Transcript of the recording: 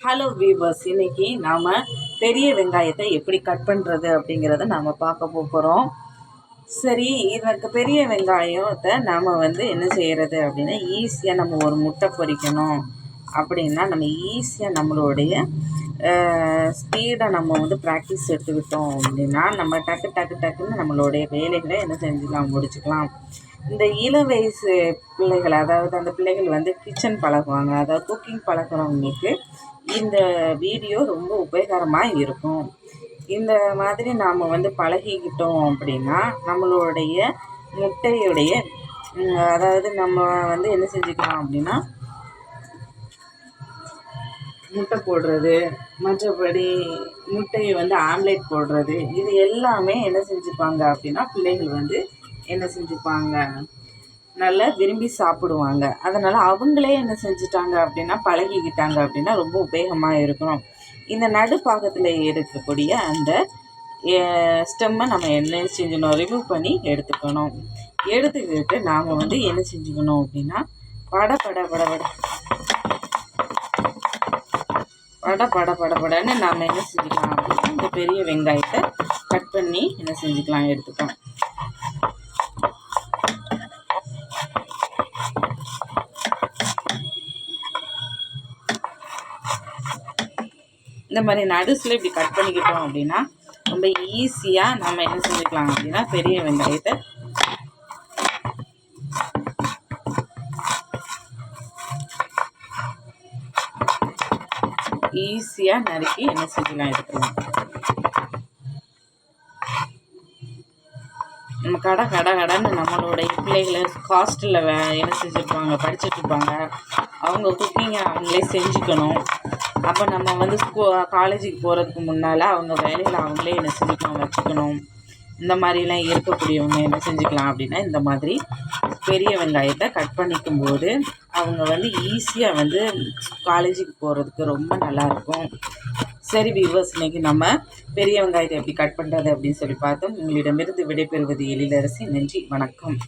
Hello viewers, இன்னைக்கு நாம் பெரிய வெங்காயத்தை எப்படி கட் பண்ணுறது அப்படிங்கிறத நாம் பார்க்க போகிறோம். சரி, இதற்கு பெரிய வெங்காயத்தை நாம் என்ன செய்கிறது அப்படின்னா, ஈஸியாக நம்ம ஒரு முட்டை பொரிக்கணும் அப்படின்னா நம்ம ஈஸியாக நம்மளுடைய ஸ்பீடை நம்ம ப்ராக்டிஸ் எடுத்துக்கிட்டோம் அப்படின்னா நம்ம டக்குன்னு நம்மளுடைய வேலைகளை என்ன செஞ்சுக்கலாம், முடிச்சுக்கலாம். இந்த இள வயசு பிள்ளைகள், அதாவது அந்த பிள்ளைகள் கிச்சன் பழகுவாங்க, அதாவது குக்கிங் பழகிறவங்களுக்கு இந்த வீடியோ ரொம்ப உபயோகரமாக இருக்கும். இந்த மாதிரி நாம் பழகிக்கிட்டோம் அப்படின்னா நம்மளுடைய முட்டையுடைய அதாவது நம்ம என்ன செஞ்சுக்கலாம் அப்படின்னா, முட்டை போடுறது, மற்றபடி முட்டையை ஆம்லேட் போடுறது, இது எல்லாமே என்ன செஞ்சுப்பாங்க அப்படின்னா பிள்ளைகள் என்ன செஞ்சுப்பாங்க, நல்லா விரும்பி சாப்பிடுவாங்க. அதனால் அவங்களே என்ன செஞ்சுட்டாங்க அப்படின்னா பழகிக்கிட்டாங்க அப்படின்னா ரொம்ப உபயோகமாக இருக்கணும். இந்த நடுப்பாகத்தில் இருக்கக்கூடிய அந்த ஸ்டெம்மை நம்ம என்ன செஞ்சணும், ரிமூவ் பண்ணி எடுத்துக்கணும். எடுத்துக்கிட்டு நாம் என்ன செஞ்சுக்கணும் அப்படின்னா படன்னு நாம் என்ன செஞ்சுக்கலாம் அப்படின்னா இந்த பெரிய வெங்காயத்தை கட் பண்ணி என்ன செஞ்சுக்கலாம், எடுத்துக்கலாம். இந்த மாதிரி நடுசில் இப்படி கட் பண்ணிக்கிட்டோம் அப்படின்னா ரொம்ப ஈஸியாக நம்ம என்ன செஞ்சுக்கலாம் அப்படின்னா பெரிய வெங்காயத்தை ஈஸியாக நறுக்கி என்ன செஞ்சுக்கலாம், எடுத்துக்கலாம். நம்ம கடைன்னு நம்மளுடைய பிள்ளைகளை ஹாஸ்டலில் என்ன செஞ்சுருப்பாங்க, படிச்சுட்ருப்பாங்க. அவங்க குக்கிங்கை அவங்களே செஞ்சுக்கணும். அப்போ நம்ம காலேஜுக்கு போகிறதுக்கு முன்னால் அவங்க வேலையில் அவங்களே என்ன செஞ்சுக்கலாம், வச்சுக்கணும். இந்த மாதிரிலாம் இருக்கக்கூடியவங்க என்ன செஞ்சுக்கலாம் அப்படின்னா இந்த மாதிரி பெரிய வெங்காயத்தை கட் பண்ணிக்கும் போது அவங்க ஈஸியாக காலேஜுக்கு போகிறதுக்கு ரொம்ப நல்லாயிருக்கும். சரி வியூவர்ஸ், இன்றைக்கி நம்ம பெரிய வெங்காயத்தை எப்படி கட் பண்ணுறது அப்படின்னு சொல்லி பார்த்தோம். உங்களிடமிருந்து விடைபெறுவது எழிலரசி. நன்றி, வணக்கம்.